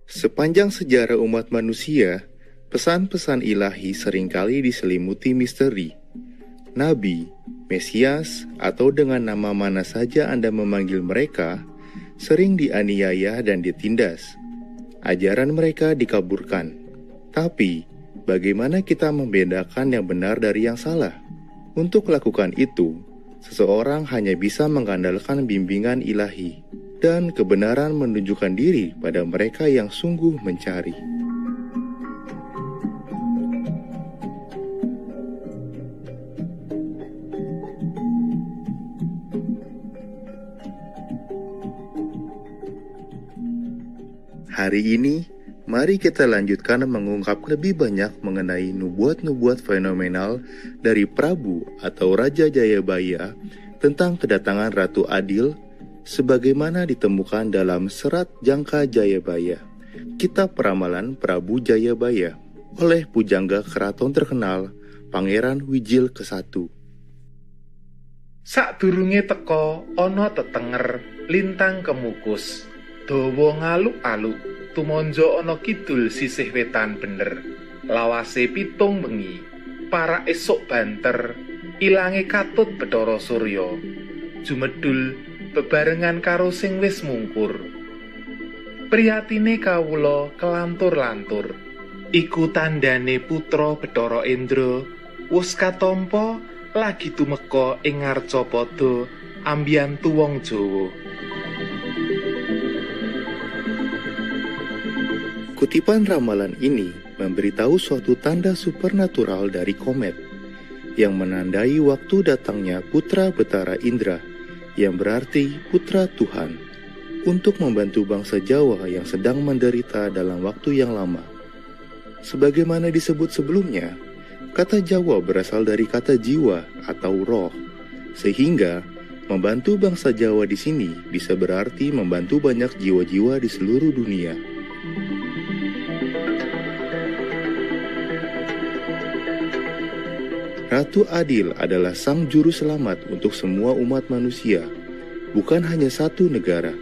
Sepanjang sejarah umat manusia, pesan-pesan ilahi seringkali diselimuti misteri. Nabi, Mesias, atau dengan nama mana saja Anda memanggil mereka, sering dianiaya dan ditindas. Ajaran mereka dikaburkan. Tapi, bagaimana kita membedakan yang benar dari yang salah? Untuk lakukan itu, seseorang hanya bisa mengandalkan bimbingan ilahi, dan kebenaran menunjukkan diri pada mereka yang sungguh mencari. Hari ini, mari kita lanjutkan mengungkap lebih banyak mengenai nubuat-nubuat fenomenal dari Prabu atau Raja Jayabaya tentang kedatangan Ratu Adil sebagaimana ditemukan dalam Serat Jangka Jayabaya, Kitab Ramalan Prabu Jayabaya, oleh pujangga keraton terkenal Pangeran Wijil ke-1. Sadurunge teka ana tetenger lintang kemukus, dawa ngaluk-aluk, tumonjo ana kidul sisih wetan bener. Lawase 7 bengi, para esuk banter, ilange katut Bathara Surya. Jumedul bebarengan karo sing wis mungkur. Priyatine kawula kelantur-lantur. Iku tandane putra Bathara Indra wus katampa lagi tumeka ing Ngarcapada ambiyantu wong Jawa. Kutipan ramalan ini memberitahu suatu tanda supernatural dari komet yang menandai waktu datangnya putra Betara Indra, yang berarti putra Tuhan, untuk membantu bangsa Jawa yang sedang menderita dalam waktu yang lama. Sebagaimana disebut sebelumnya, kata Jawa berasal dari kata jiwa atau roh, sehingga membantu bangsa Jawa di sini bisa berarti membantu banyak jiwa-jiwa di seluruh dunia. Ratu Adil adalah sang juru selamat untuk semua umat manusia, bukan hanya satu negara.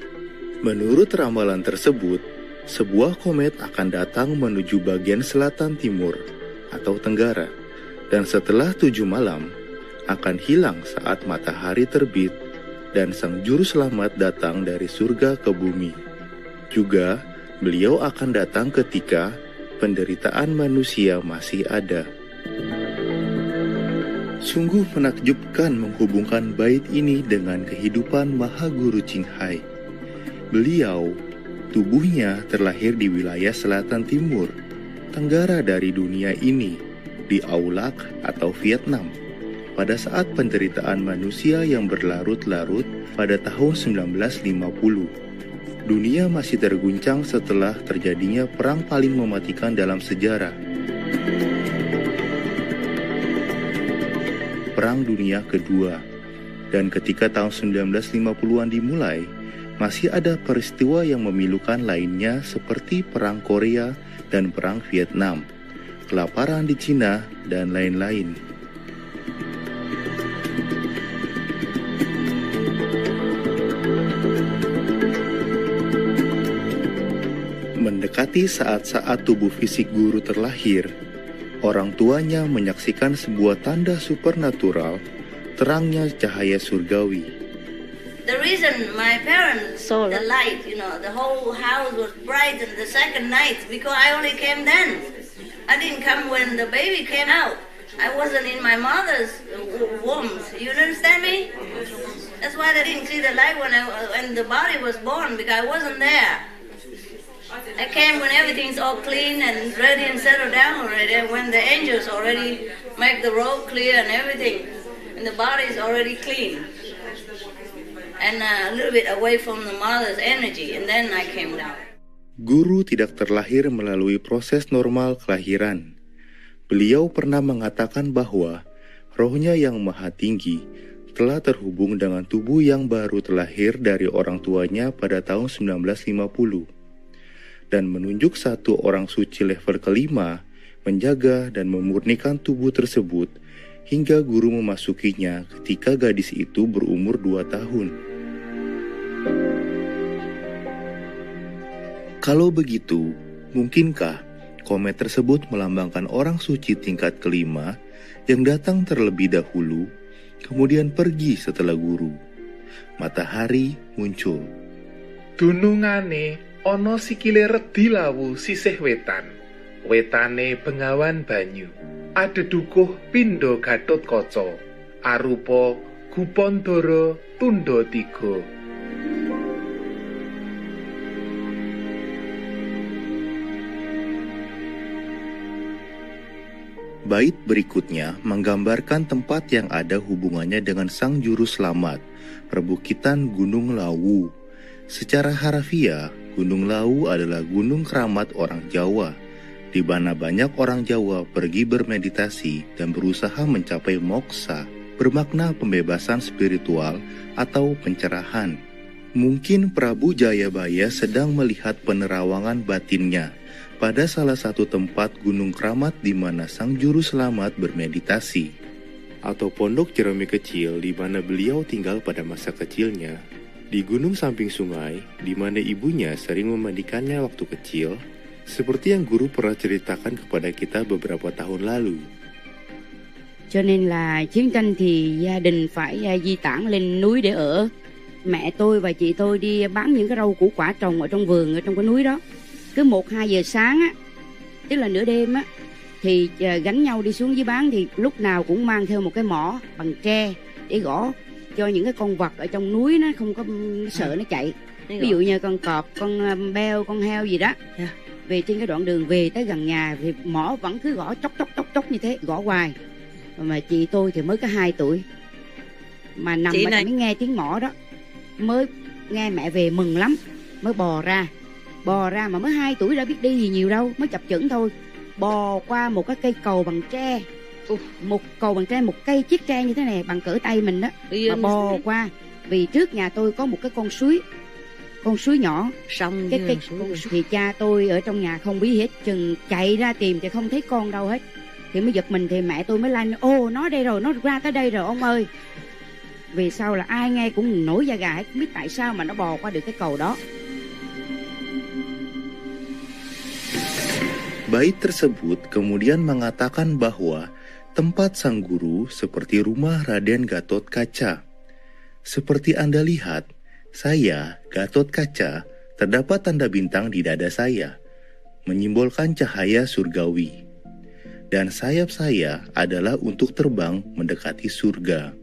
Menurut ramalan tersebut, sebuah komet akan datang menuju bagian selatan timur atau tenggara, dan setelah 7 malam akan hilang saat matahari terbit dan sang juru selamat datang dari surga ke bumi. Juga, beliau akan datang ketika penderitaan manusia masih ada. Sungguh menakjubkan menghubungkan bait ini dengan kehidupan Mahaguru Qinghai. Beliau, tubuhnya terlahir di wilayah selatan timur, tenggara dari dunia ini, di Aulak atau Vietnam, pada saat penderitaan manusia yang berlarut-larut pada tahun 1950. Dunia masih terguncang setelah terjadinya perang paling mematikan dalam sejarah. Perang Dunia Kedua. Dan ketika tahun 1950-an dimulai, masih ada peristiwa yang memilukan lainnya seperti Perang Korea dan Perang Vietnam, kelaparan di Cina, dan lain-lain. Mendekati saat-saat tubuh fisik guru terlahir, orang tuanya menyaksikan sebuah tanda supernatural, terangnya cahaya surgawi. The reason my parents saw the light, the whole house was bright in the second night because I only came then. I didn't come when the baby came out. I wasn't in my mother's womb. You understand me? That's why they didn't see the light when the body was born, because I wasn't there. I came when everything's all clean and ready and settled down already, and when the angels already make the road clear and everything, and the body is already clean, and a little bit away from the mother's energy, and then I came down. Guru tidak terlahir melalui proses normal kelahiran. Beliau pernah mengatakan bahwa rohnya yang maha tinggi telah terhubung dengan tubuh yang baru terlahir dari orang tuanya pada tahun 1950. Dan menunjuk satu orang suci level kelima menjaga dan memurnikan tubuh tersebut hingga guru memasukinya ketika gadis itu berumur 2 tahun. Kalau begitu, mungkinkah komet tersebut melambangkan orang suci tingkat kelima yang datang terlebih dahulu, kemudian pergi setelah guru? Matahari muncul. Dunungane ana sikile redi lawu sisih wetan. Wetane Bengawan Banyu. Adedukuh pindha Gatotkaca. Arupa Gupandara Tunda 3. Bait berikutnya menggambarkan tempat yang ada hubungannya dengan Sang Juru Selamat, perbukitan Gunung Lawu. Secara harafiah, Gunung Lawu adalah gunung keramat orang Jawa, di mana banyak orang Jawa pergi bermeditasi dan berusaha mencapai moksa, bermakna pembebasan spiritual atau pencerahan. Mungkin Prabu Jayabaya sedang melihat penerawangan batinnya pada salah satu tempat gunung keramat di mana Sang Juru Selamat bermeditasi, atau pondok Jerome kecil di mana beliau tinggal pada masa kecilnya, di gunung samping sungai di mana ibunya sering memandikannya waktu kecil, seperti yang guru pernah ceritakan kepada kita beberapa tahun lalu. Cho nên là chiến tranh thì gia đình phải di tản lên núi để ở. Mẹ tôi và chị tôi đi bán những cái rau củ quả trồng ở trong vườn, ở trong cái núi đó. Cứ 1-2 giờ sáng á, tức là nửa đêm á, thì gánh nhau đi xuống dưới bán, thì lúc nào cũng mang theo một cái mỏ bằng tre để gõ cho những cái con vật ở trong núi nó không có sợ nó chạy. Ví dụ như con cọp, con beo, con heo gì đó. Về trên cái đoạn đường về tới gần nhà thì mỏ vẫn cứ gõ chốc như thế, gõ hoài. Mà chị tôi thì mới có 2 tuổi. Mà nằm ở mới nghe tiếng mỏ đó, mới nghe mẹ về mừng lắm, mới bò ra mà mới 2 tuổi đã biết đi gì nhiều đâu, mới chập chững thôi. Bò qua một cái cây cầu bằng tre, một cầu bằng tre, một cây chiếc tre như thế này bằng cỡ tay mình đó, mà bò qua. Vì trước nhà tôi có một cái con suối nhỏ, xong cái con suối. Thì cha tôi ở trong nhà không biết hết, chừng chạy ra tìm thì không thấy con đâu hết, thì mới giật mình, thì mẹ tôi mới la: ô, nó đây rồi, nó ra tới đây rồi ông ơi. Vì sau là ai nghe cũng nổi da gà hết, không biết tại sao mà nó bò qua được cái cầu đó. Bait tersebut kemudian mengatakan bahwa tempat sang guru seperti rumah Raden Gatotkaca. Seperti Anda lihat, saya, Gatotkaca, terdapat tanda bintang di dada saya, menyimbolkan cahaya surgawi. Dan sayap saya adalah untuk terbang mendekati surga.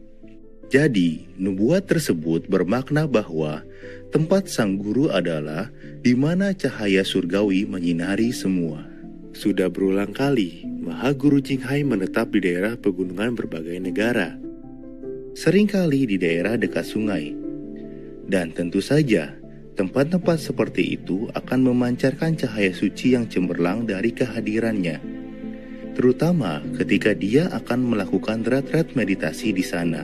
Jadi, nubuat tersebut bermakna bahwa tempat sang guru adalah di mana cahaya surgawi menyinari semua. Sudah berulang kali, Maha Guru Jinghai menetap di daerah pegunungan berbagai negara, seringkali di daerah dekat sungai. Dan tentu saja, tempat-tempat seperti itu akan memancarkan cahaya suci yang cemerlang dari kehadirannya, terutama ketika dia akan melakukan retret meditasi di sana.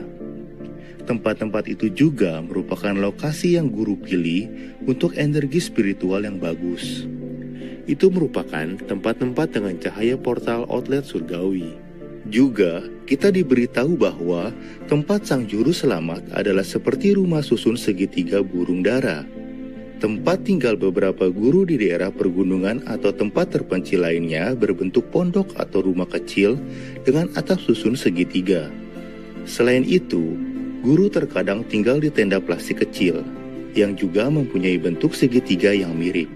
Tempat-tempat itu juga merupakan lokasi yang guru pilih untuk energi spiritual yang bagus. Itu merupakan tempat-tempat dengan cahaya portal outlet surgawi. Juga, kita diberitahu bahwa tempat Sang Juru Selamat adalah seperti rumah susun segitiga burung dara. Tempat tinggal beberapa guru di daerah pergunungan atau tempat terpencil lainnya berbentuk pondok atau rumah kecil dengan atap susun segitiga. Selain itu, guru terkadang tinggal di tenda plastik kecil yang juga mempunyai bentuk segitiga yang mirip.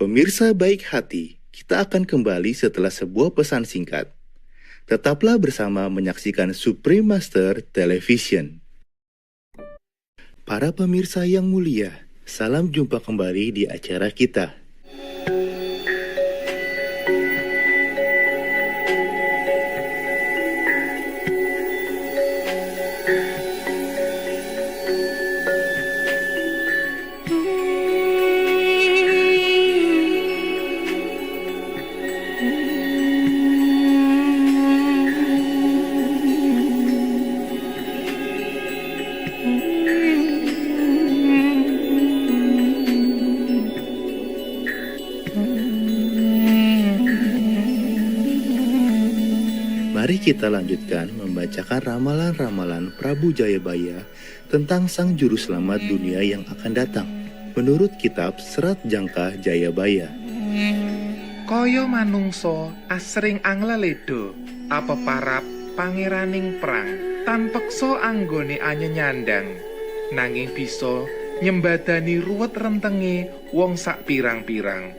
Pemirsa baik hati, kita akan kembali setelah sebuah pesan singkat. Tetaplah bersama menyaksikan Supreme Master Television. Para pemirsa yang mulia, salam jumpa kembali di acara kita. Mari kita lanjutkan membacakan ramalan-ramalan Prabu Jayabaya tentang Sang Juru Selamat dunia yang akan datang, menurut kitab Serat Jangka Jayabaya. Kaya manungsa asring anglaledo, apa parap pangeraning perang, tan peksa anggone anyenyandang, nanging bisa nyembadani ruwet rentenge wong sak pirang-pirang.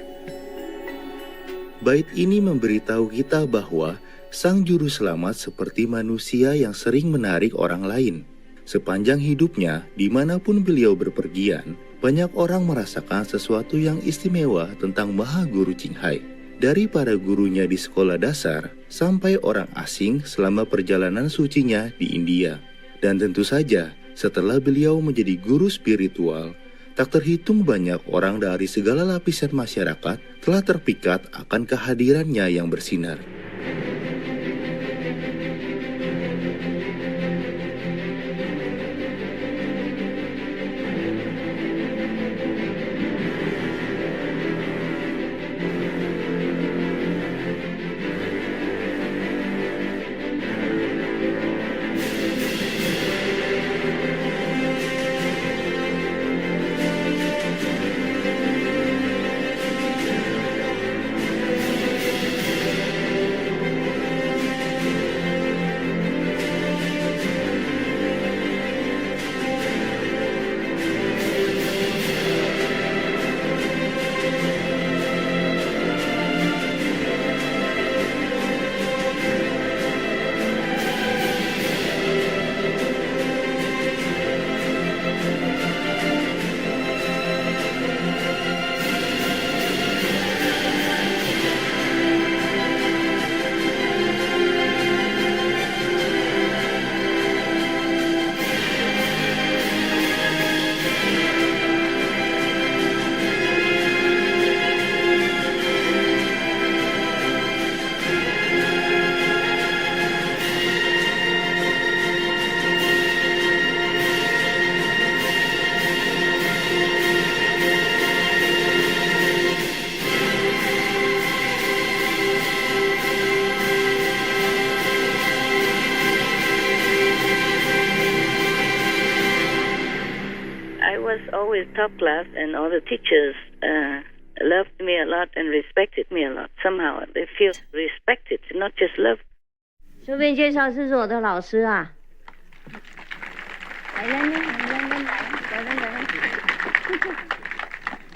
Bait ini memberitahu kita bahwa Sang Juru Selamat seperti manusia yang sering menarik orang lain. Sepanjang hidupnya, dimanapun beliau berpergian, banyak orang merasakan sesuatu yang istimewa tentang Maha Guru Qinghai. Dari para gurunya di sekolah dasar, sampai orang asing selama perjalanan sucinya di India. Dan tentu saja, setelah beliau menjadi guru spiritual, tak terhitung banyak orang dari segala lapisan masyarakat telah terpikat akan kehadirannya yang bersinar. was always top class, and all the teachers loved me a lot and respected me a lot. Somehow they feel respected, not just love. 顺便介绍，这是我的老师啊。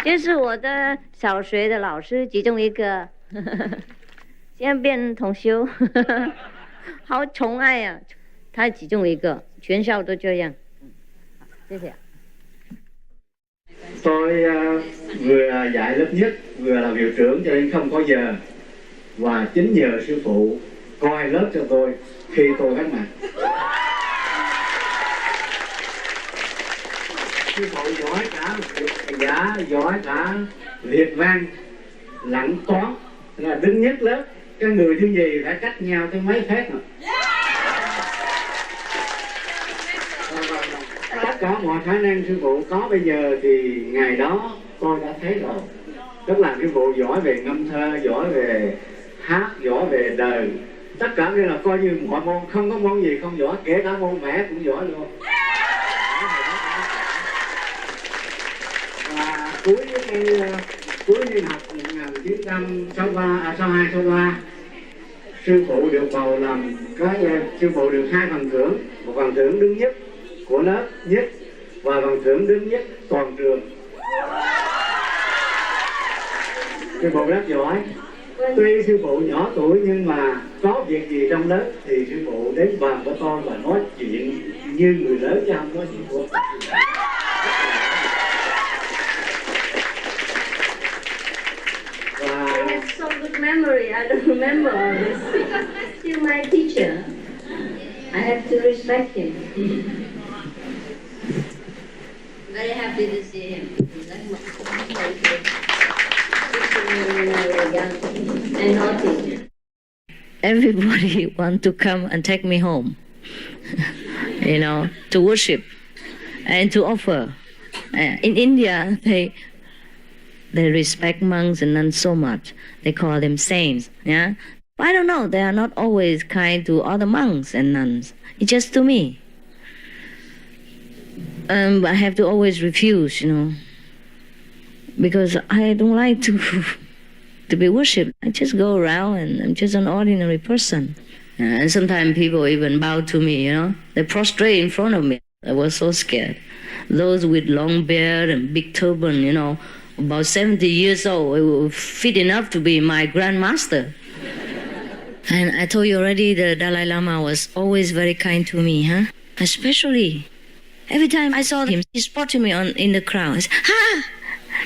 这是我的小学的老师，其中一个，现在变同修，好宠爱啊！他其中一个，全校都这样。谢谢。 Tôi vừa dạy lớp nhất, vừa là hiệu trưởng cho nên không có giờ. Và chính nhờ sư phụ coi lớp cho tôi khi tôi vắng mặt. Sư phụ giỏi cả giỏi cả liệt văn, lặng toán, là đứng nhất lớp. Cái người thứ gì phải cách nhau tới mấy phép rồi. Tất cả mọi khả năng sư phụ có bây giờ thì ngày đó tôi đã thấy rồi. Tức là sư phụ giỏi về ngâm thơ, giỏi về hát, giỏi về đời. Tất cả đây là coi như mọi môn, không có môn gì không giỏi, kể cả môn vẽ cũng giỏi luôn. Và cuối niên học 1962-63, sư phụ được bầu làm sư phụ được 2 phần thưởng, một phần thưởng đứng nhất của lớp nhất và phần thưởng đứng nhất toàn trường. Sư phụ rất giỏi. Tuy sư phụ nhỏ tuổi nhưng mà có việc gì trong lớp thì sư phụ đến bàn của tôi và nói chuyện như người lớn chứ không nói chuyện của. I have so good memory. I don't remember all this. Still my teacher. I have to respect him. Very happy to see him. And naughty. Everybody want to come and take me home, to worship and to offer. In India, they respect monks and nuns so much. They call them saints. Yeah, but I don't know. They are not always kind to other monks and nuns. It's just to me. I have to always refuse, because I don't like to be worshipped. I just go around and I'm just an ordinary person. And sometimes people even bow to me, They prostrate in front of me. I was so scared. Those with long beard and big turban, about 70 years old, it was fit enough to be my grandmaster. And I told you already, the Dalai Lama was always very kind to me, Especially every time I saw him, he spotted me in the crowd. He said,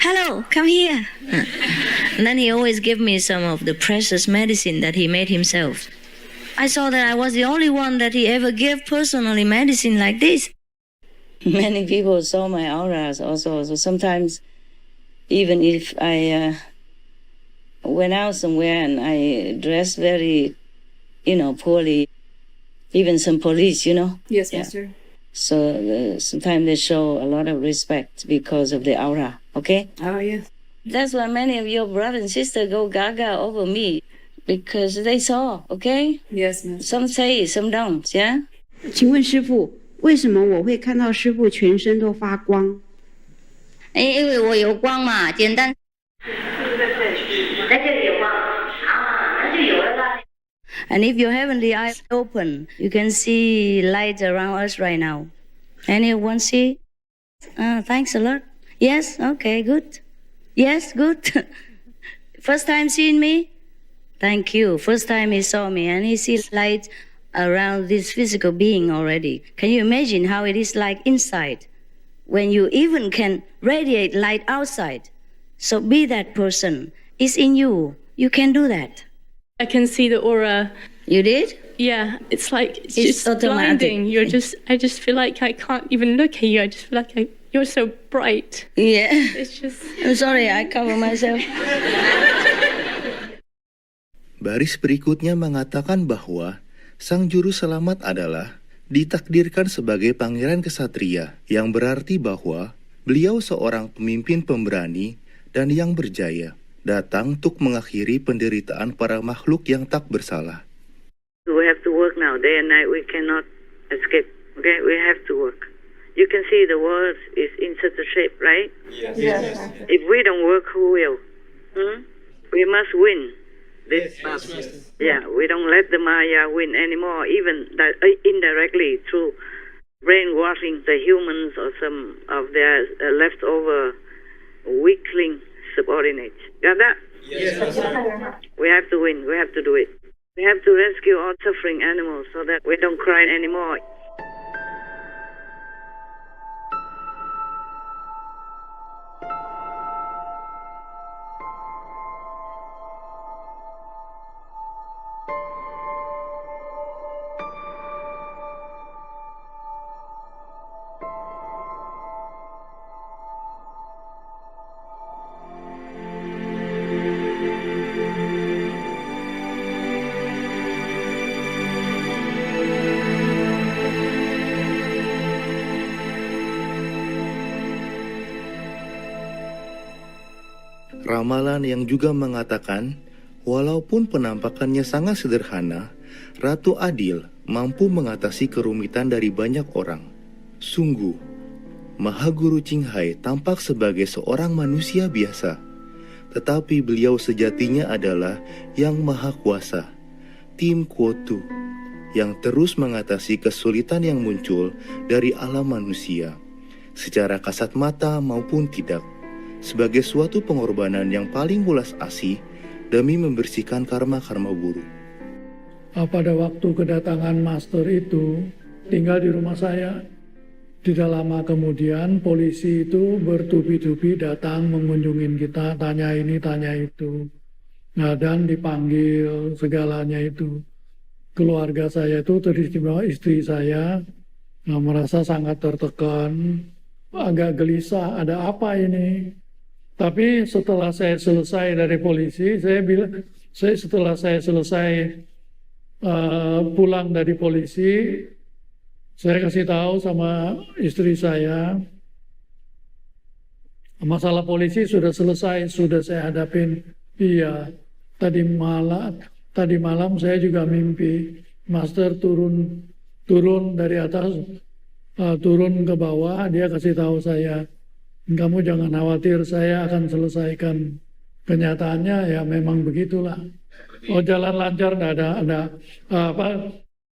hello, come here. And then he always gave me some of the precious medicine that he made himself. I saw that I was the only one that he ever gave personally medicine like this. Many people saw my auras also. So sometimes, even if I went out somewhere and I dressed very, poorly, even some police, Yes, Master. So sometimes they show a lot of respect because of the aura, okay? Oh, yes. That's why many of your brothers and sisters go gaga over me, because they saw, okay? Yes, Master. Some say, some don't, yeah? 请问师父，为什么我会看到师父全身都发光？因为我有光嘛，简单。在这里有光啊，那就有了啦。And if your heavenly eyes open, you can see light around us right now. Anyone see? Thanks a lot. Yes? Okay, good. Yes, good. First time seeing me? Thank you. First time he saw me and he sees light around this physical being already. Can you imagine how it is like inside? When you even can radiate light outside. So be that person. It's in you. You can do that. I can see the aura. You did? Yeah, it's like it's just automatic. blinding. I just feel like I can't even look at you. I just feel like you're so bright. Yeah. It's just. I'm sorry, I cover myself. Baris berikutnya mengatakan bahwa sang juru selamat adalah ditakdirkan sebagai pangeran kesatria, yang berarti bahwa beliau seorang pemimpin pemberani dan yang berjaya, datang untuk mengakhiri penderitaan para makhluk yang tak bersalah. We have to work now, day and night. We cannot escape. Okay, we have to work. You can see the world is in such a shape, right? Yes. If we don't work, who will? We must win. Yeah, we don't let the Maya win anymore, even indirectly through brainwashing the humans or some of their leftover weakling subordinates. Got that? Yes. We have to win. We have to do it. We have to rescue all suffering animals so that we don't cry anymore. Ramalan yang juga mengatakan, walaupun penampakannya sangat sederhana, Ratu Adil mampu mengatasi kerumitan dari banyak orang. Sungguh, Mahaguru Ching Hai tampak sebagai seorang manusia biasa, tetapi beliau sejatinya adalah Yang Maha Kuasa, Tim Kuotu, yang terus mengatasi kesulitan yang muncul dari alam manusia, secara kasat mata maupun tidak, sebagai suatu pengorbanan yang paling welas asih demi membersihkan karma-karma buruk. Pada waktu kedatangan master itu, tinggal di rumah saya. Tidak lama kemudian polisi itu bertubi-tubi datang mengunjungi kita, tanya ini, tanya itu. Nah, dan dipanggil segalanya itu. Keluarga saya itu teristimewa istri saya, merasa sangat tertekan, agak gelisah, ada apa ini? Tapi setelah saya selesai dari polisi, setelah saya selesai pulang dari polisi, saya kasih tahu sama istri saya, masalah polisi sudah selesai, sudah saya hadapin. Iya, tadi malam saya juga mimpi, Master turun dari atas, turun ke bawah, dia kasih tahu saya, kamu jangan khawatir, saya akan selesaikan. Kenyataannya ya memang begitulah. Oh, jalan lancar, nggak ada apa.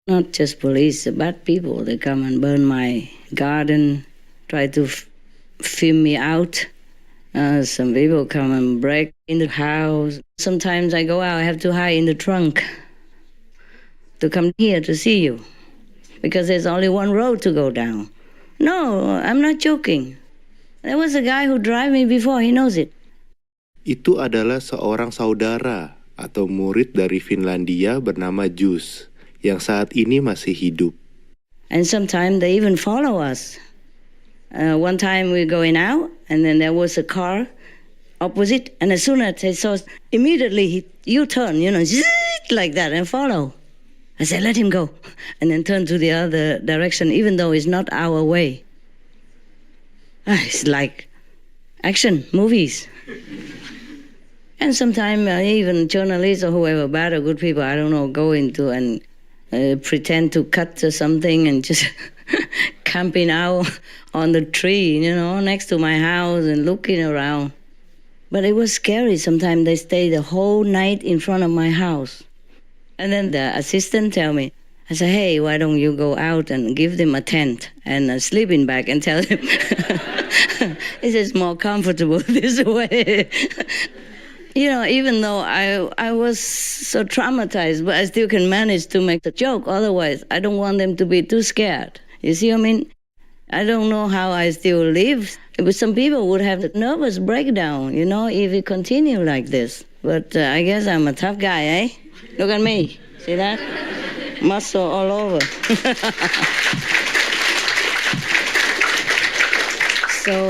Not just police, bad people. They come and burn my garden, try to film me out. Some people come and break in the house. Sometimes I go out, I have to hide in the trunk to come here to see you, because there's only one road to go down. No, I'm not joking. There was a guy who drove me before, he knows it. Itu adalah seorang saudara atau murid dari Finlandia bernama Jus, yang saat ini masih hidup. And sometimes they even follow us. One time we're going out, and then there was a car opposite, and as soon as they saw, immediately you turn, like that, and follow. I said, let him go, and then turn to the other direction, even though it's not our way. It's like action movies. And sometimes even journalists or whoever, bad or good people, I don't know, go into and pretend to cut something and just camping out on the tree, next to my house and looking around. But it was scary. Sometimes they stay the whole night in front of my house. And then the assistant tell me, I say, hey, why don't you go out and give them a tent and a sleeping bag and tell them this is more comfortable this way. Even though I was so traumatized, but I still can manage to make the joke. Otherwise, I don't want them to be too scared. You see what I mean? I don't know how I still live. But some people would have a nervous breakdown, if it continue like this. But I guess I'm a tough guy, eh? Look at me. See that? Muscle all over. So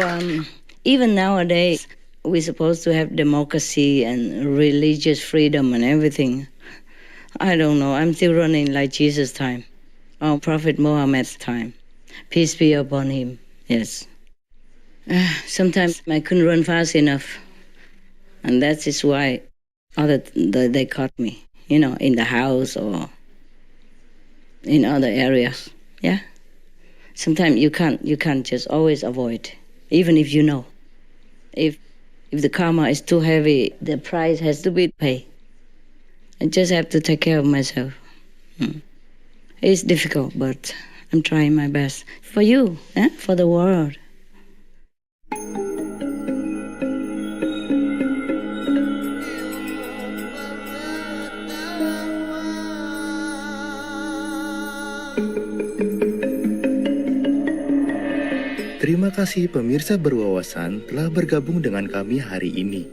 even nowadays, we're supposed to have democracy and religious freedom and everything. I don't know. I'm still running like Jesus' time, or Prophet Muhammad's time. Peace be upon him. Yes. Sometimes I couldn't run fast enough, and that is why they caught me. In the house or in other areas. Yeah. Sometimes you can't just always avoid, even if you know. If the karma is too heavy, the price has to be paid. I just have to take care of myself. It's difficult, but I'm trying my best. For you, for the world. Terima kasih pemirsa berwawasan telah bergabung dengan kami hari ini.